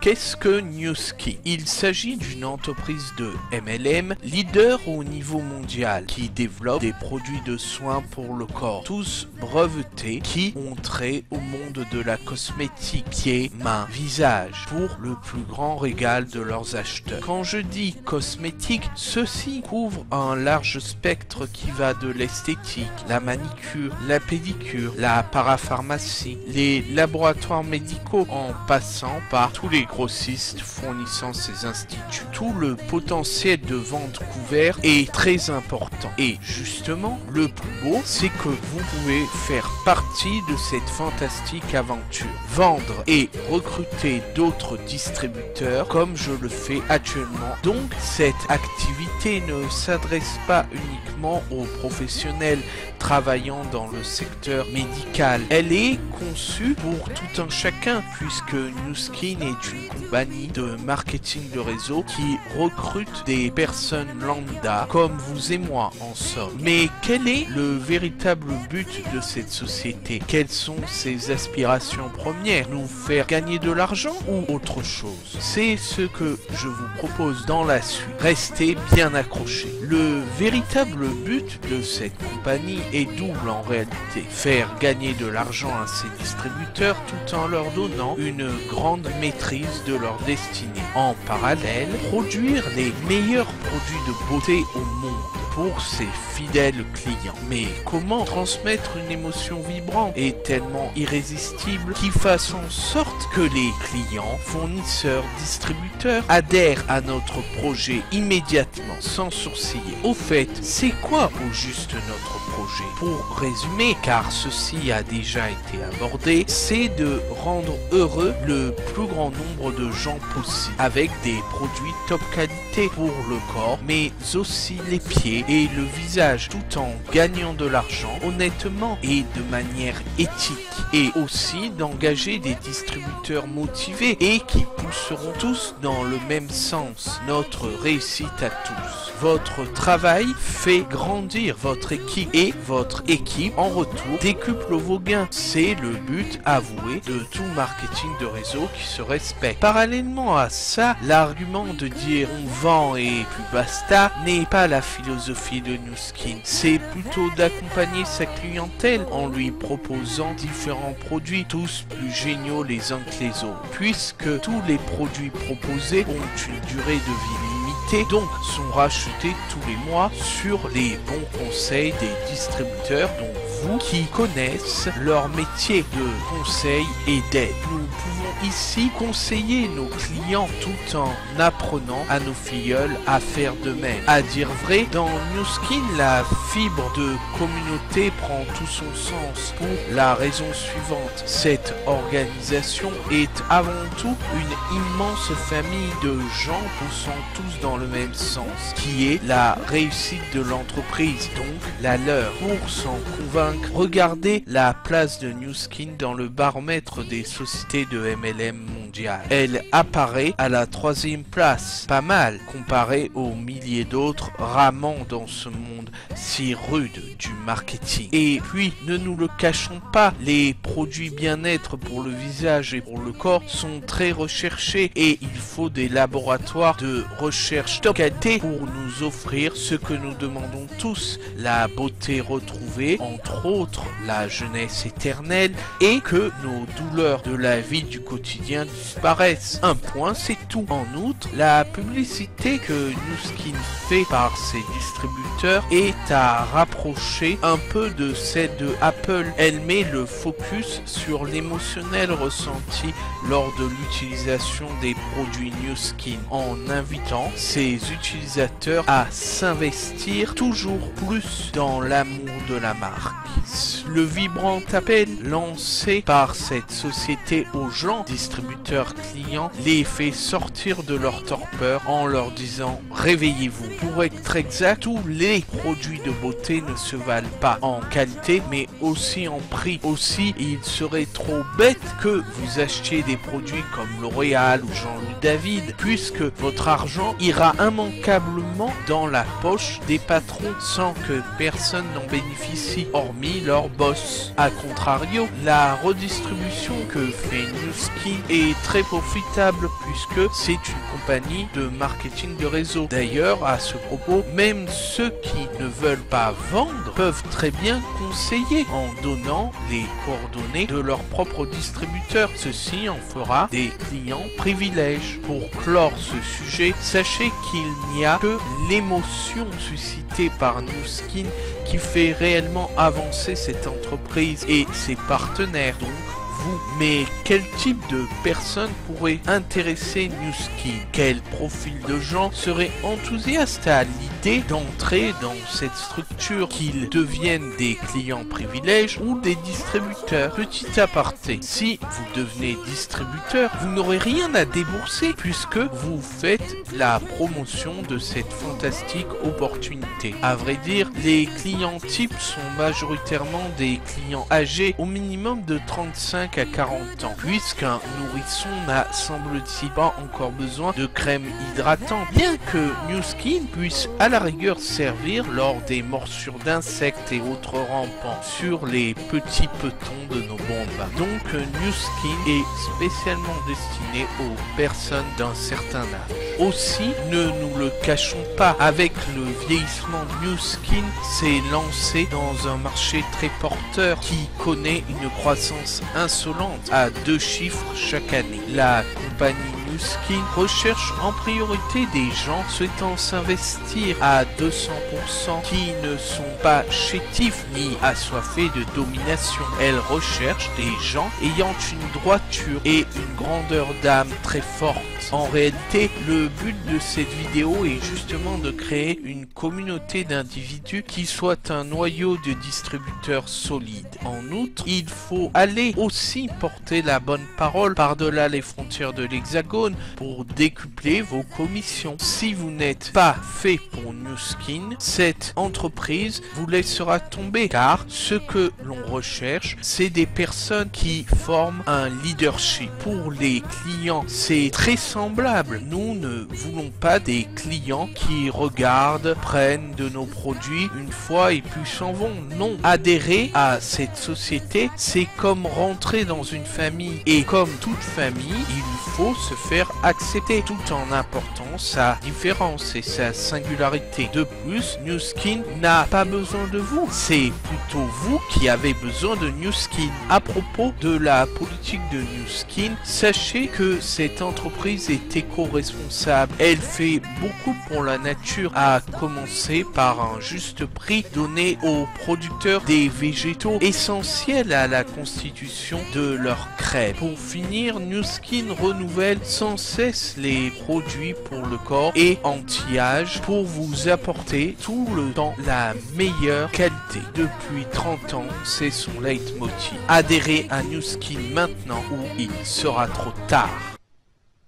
Qu'est-ce que Nu Skin? Il s'agit d'une entreprise de MLM, leader au niveau mondial, qui développe des produits de soins pour le corps, tous brevetés, qui ont trait au monde de la cosmétique, pieds, mains, visage, pour le plus grand régal de leurs acheteurs. Quand je dis cosmétique, ceci couvre un large spectre qui va de l'esthétique, la manicure, la pédicure, la parapharmacie, les laboratoires médicaux, en passant par tous les grossistes fournissant ces instituts. Tout le potentiel de vente couvert est très important. Et justement, le plus beau, c'est que vous pouvez faire partie de cette fantastique aventure. Vendre et recruter d'autres distributeurs comme je le fais actuellement. Donc, cette activité ne s'adresse pas uniquement aux professionnels travaillant dans le secteur médical. Elle est conçue pour tout un chacun, puisque Nu Skin est une compagnie de marketing de réseau qui recrute des personnes lambda comme vous et moi en somme. Mais quel est le véritable but de cette société? Quelles sont ses aspirations premières? Nous faire gagner de l'argent ou autre chose? C'est ce que je vous propose dans la suite. Restez bien accrochés. Le véritable but de cette compagnie est double en réalité. Faire gagner de l'argent à ses distributeurs tout en leur donnant une grande maîtrise de leur destinée. En parallèle, produire les meilleurs produits de beauté au monde pour ses fidèles clients. Mais comment transmettre une émotion vibrante et tellement irrésistible qui fasse en sorte que les clients, fournisseurs, distributeurs adhèrent à notre projet immédiatement, sans sourciller? Au fait, c'est quoi au juste notre projet? Pour résumer, car ceci a déjà été abordé, c'est de rendre heureux le plus grand nombre de gens possible avec des produits top qualité pour le corps, mais aussi les pieds et le visage, tout en gagnant de l'argent honnêtement et de manière éthique, et aussi d'engager des distributeurs motivés et qui pousseront tous dans le même sens, notre réussite à tous. Votre travail fait grandir votre équipe et votre équipe en retour décuple vos gains. C'est le but avoué de tout marketing de réseau qui se respecte. Parallèlement à ça, l'argument de dire on vend et plus basta n'est pas la philosophie de Nu Skin. C'est plutôt d'accompagner sa clientèle en lui proposant différents produits, tous plus géniaux les uns que les autres, puisque tous les produits proposés ont une durée de vie limitée, donc sont rachetés tous les mois sur les bons conseils des distributeurs, donc vous, qui connaissent leur métier de conseil et d'aide. Nous pouvons ici conseiller nos clients tout en apprenant à nos filleuls à faire de même. À dire vrai, dans Nu Skin, la fibre de communauté prend tout son sens pour la raison suivante. Cette organisation est avant tout une immense famille de gens poussant tous dans le même sens, qui est la réussite de l'entreprise, donc la leur. Pour s'en convaincre, regardez la place de Nu Skin dans le baromètre des sociétés de MLM mondiales. Elle apparaît à la 3e place, pas mal, comparée aux milliers d'autres ramant dans ce monde si rude du marketing. Et puis, ne nous le cachons pas, les produits bien-être pour le visage et pour le corps sont très recherchés et il faut des laboratoires de recherche top qualité pour nous offrir ce que nous demandons tous, la beauté retrouvée, entre autres la jeunesse éternelle, et que nos douleurs de la vie du quotidien disparaissent. Un point, c'est tout. En outre, la publicité que Nu Skin fait par ses distributeurs est à rapprocher un peu de celle de Apple. Elle met le focus sur l'émotionnel ressenti lors de l'utilisation des produits Nu Skin, en invitant ses utilisateurs à s'investir toujours plus dans l'amour de la marque. Le vibrant appel lancé par cette société aux gens, distributeurs clients, les fait sortir de leur torpeur en leur disant réveillez-vous. Pour être exact, tous les produits de beauté ne se valent pas en qualité mais aussi en prix. Aussi, il serait trop bête que vous achetiez des produits comme L'Oréal ou Jean-Louis David, puisque votre argent ira immanquablement dans la poche des patrons sans que personne n'en bénéficie, hormis parmi leurs boss. A contrario, la redistribution que fait Nu Skin est très profitable puisque c'est une compagnie de marketing de réseau. D'ailleurs, à ce propos, même ceux qui ne veulent pas vendre peuvent très bien conseiller en donnant les coordonnées de leur propre distributeur. Ceci en fera des clients privilèges. Pour clore ce sujet, sachez qu'il n'y a que l'émotion suscitée par Nu Skin qui fait réellement avancer cette entreprise et ses partenaires, donc vous. Mais quel type de personnes pourrait intéresser Nu Skin? Quel profil de gens serait enthousiaste à l'idée d'entrer dans cette structure, qu'ils deviennent des clients privilèges ou des distributeurs? Petit aparté, si vous devenez distributeur, vous n'aurez rien à débourser puisque vous faites la promotion de cette fantastique opportunité. À vrai dire, les clients types sont majoritairement des clients âgés au minimum de 35 à 40 ans, puisqu'un nourrisson n'a semble-t-il pas encore besoin de crème hydratante, bien que Nu Skin puisse à la rigueur servir lors des morsures d'insectes et autres rampants sur les petits petons de nos bombes. Donc Nu Skin est spécialement destiné aux personnes d'un certain âge. Aussi, ne nous le cachons pas, avec le vieillissement, Nu Skin s'est lancé dans un marché très porteur qui connaît une croissance insolente à 2 chiffres chaque année. La compagnie Nu Skin recherche en priorité des gens souhaitant s'investir à 200%, qui ne sont pas chétifs ni assoiffés de domination. Elle recherche des gens ayant une droiture et une grandeur d'âme très forte. En réalité, le but de cette vidéo est justement de créer une communauté d'individus qui soit un noyau de distributeurs solides. En outre, il faut aller aussi porter la bonne parole par-delà les frontières de l'Hexagone pour décupler vos commissions. Si vous n'êtes pas fait pour Nu Skin, cette entreprise vous laissera tomber, car ce que l'on recherche, c'est des personnes qui forment un leadership. Pour les clients, c'est très semblable. Nous ne voulons pas des clients qui regardent, prennent de nos produits une fois et puis s'en vont. Non, adhérer à cette société, c'est comme rentrer dans une famille, et comme toute famille, il faut se faire accepter tout en apportant sa différence et sa singularité. De plus, Nu Skin n'a pas besoin de vous, c'est plutôt vous qui avez besoin de Nu Skin. À propos de la politique de Nu Skin, sachez que cette entreprise est éco-responsable. Elle fait beaucoup pour la nature, à commencer par un juste prix donné aux producteurs des végétaux essentiels à la constitution de leur crème. Pour finir, Nu Skin renouvelle sans cesse les produits pour le corps et anti-âge pour vous apporter tout le temps la meilleure qualité. Depuis 30 ans, c'est son leitmotiv. Adhérez à Nu Skin maintenant ou il sera trop tard.